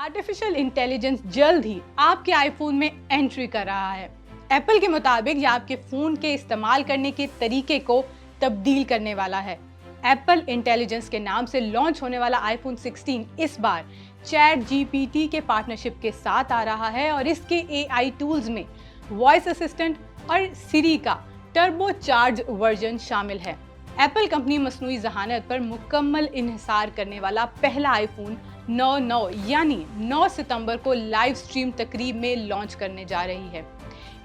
Artificial intelligence जल्द ही आपके iPhone में एंट्री कर रहा है। एप्पल के मुताबिक यह आपके फोन के इस्तेमाल करने के तरीके को तब्दील करने वाला है। एप्पल इंटेलिजेंस के नाम से लॉन्च होने वाला आईफोन 16 इस बार चैट जीपीटी के पार्टनरशिप के साथ आ रहा है और इसके एआई टूल्स में वॉइस असिस्टेंट और सिरी का टर्बो चार्ज वर्जन शामिल है। एप्पल कंपनी मसनूई जहानत पर मुकम्मल इन्हिसार करने वाला पहला आईफोन 9 यानी 9 सितंबर को लाइव स्ट्रीम तकरीब में लॉन्च करने जा रही है।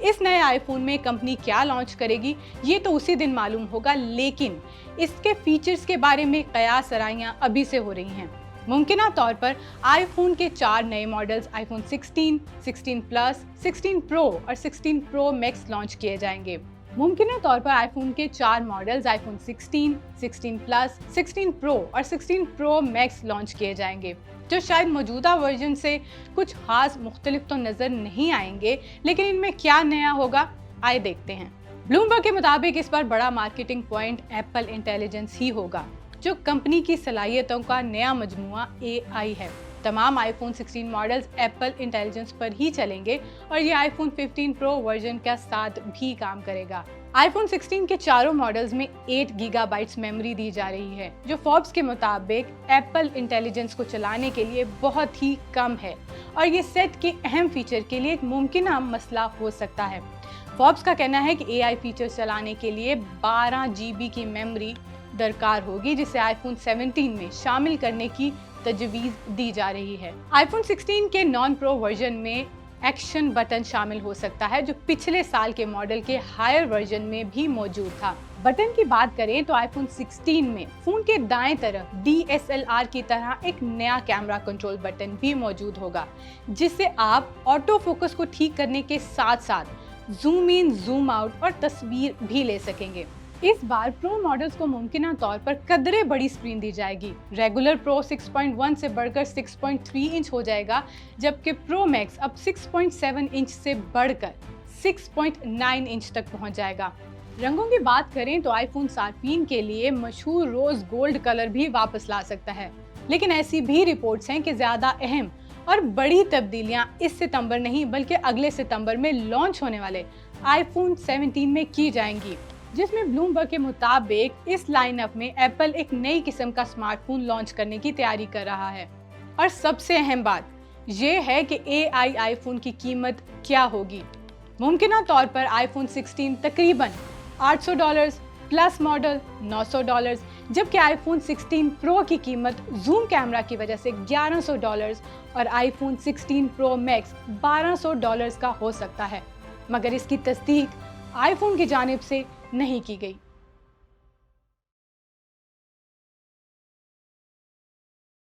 इस नए आईफोन में कंपनी क्या लॉन्च करेगी ये तो उसी दिन मालूम होगा, लेकिन इसके फीचर्स के बारे में कयास आराइयां अभी से हो रही हैं। मुमकिना तौर पर आईफोन के 4 नए मॉडल्स आईफोन 16, 16 प्लस, 16 प्रो और 16 प्रो मैक्स लॉन्च किए जाएंगे। मुमकिना तौर पर आईफोन के 4 मॉडल्स आईफोन 16, 16 प्लस, 16 प्रो और 16 प्रो मैक्स लॉन्च किए जाएंगे, जो शायद मौजूदा वर्जन से कुछ खास मुख्तलिफ तो नज़र नहीं आएंगे, लेकिन इनमें क्या नया होगा आइए देखते हैं। ब्लूमबर्ग के मुताबिक इस बार बड़ा मार्केटिंग पॉइंट एप्पल इंटेलिजेंस ही होगा, जो कंपनी की सलाहियतों का नया मजमुआ एआई है। तमाम आईफोन 16 मॉडल्स एप्पल इंटेलिजेंस पर ही चलेंगे और ये आईफोन 15 प्रो वर्जन के साथ भी काम करेगा। आईफोन 16 के चारों मॉडल्स में 8 गीगाबाइट्स मेमोरी दी जा रही है, जो फोर्ब्स के मुताबिक एप्पल इंटेलिजेंस को चलाने के लिए बहुत ही कम है और ये सेट के अहम फीचर के लिए एक मुमकिन मसला हो सकता है। फोर्ब्स का कहना है कि एआई फीचर्स चलाने के लिए 12 GB की मेमोरी दरकार होगी, जिसे आईफोन 17 में शामिल करने की तजवीज़ दी जा रही है। आईफोन 16 के नॉन प्रो वर्जन में एक्शन बटन शामिल हो सकता है, जो पिछले साल के मॉडल के हायर वर्जन में भी मौजूद था। बटन की बात करें तो आईफोन 16 में फोन के दाएं तरफ DSLR की तरह एक नया कैमरा कंट्रोल बटन भी मौजूद होगा, जिससे आप ऑटो फोकस को ठीक करने के साथ साथ जूम इन, जूम आउट और तस्वीर भी ले सकेंगे। इस बार प्रो मॉडल्स को मुमकिना तौर पर कदरे बड़ी स्क्रीन दी जाएगी। रेगुलर प्रो 6.1 से बढ़कर 6.3 इंच हो जाएगा, जबकि प्रो मैक्स अब 6.7 इंच से बढ़कर 6.9 इंच तक पहुंच जाएगा। रंगों की बात करें तो आईफोन सार्फिन के लिए मशहूर रोज गोल्ड कलर भी वापस ला सकता है, लेकिन ऐसी भी रिपोर्ट्स हैं कि ज्यादा अहम और बड़ी तब्दीलियां इस सितंबर नहीं बल्कि अगले सितंबर में लॉन्च होने वाले आईफोन 17 में की जाएंगी, जिसमें ब्लूमबर्ग के मुताबिक इस लाइनअप में एप्पल एक नई किस्म का स्मार्टफोन लॉन्च करने की तैयारी कर रहा है। और सबसे अहम बात यह है कि एआई आईफोन की कीमत क्या होगी। मुमकिना तौर पर आईफोन 16 तकरीबन $800, प्लस मॉडल $900, जबकि आईफोन 16 प्रो की कीमत जूम कैमरा की वजह से $1100 और आईफोन 16 प्रो मैक्स $1200 का हो सकता है, मगर इसकी तस्दीक आईफोन की जानिब से नहीं की गई।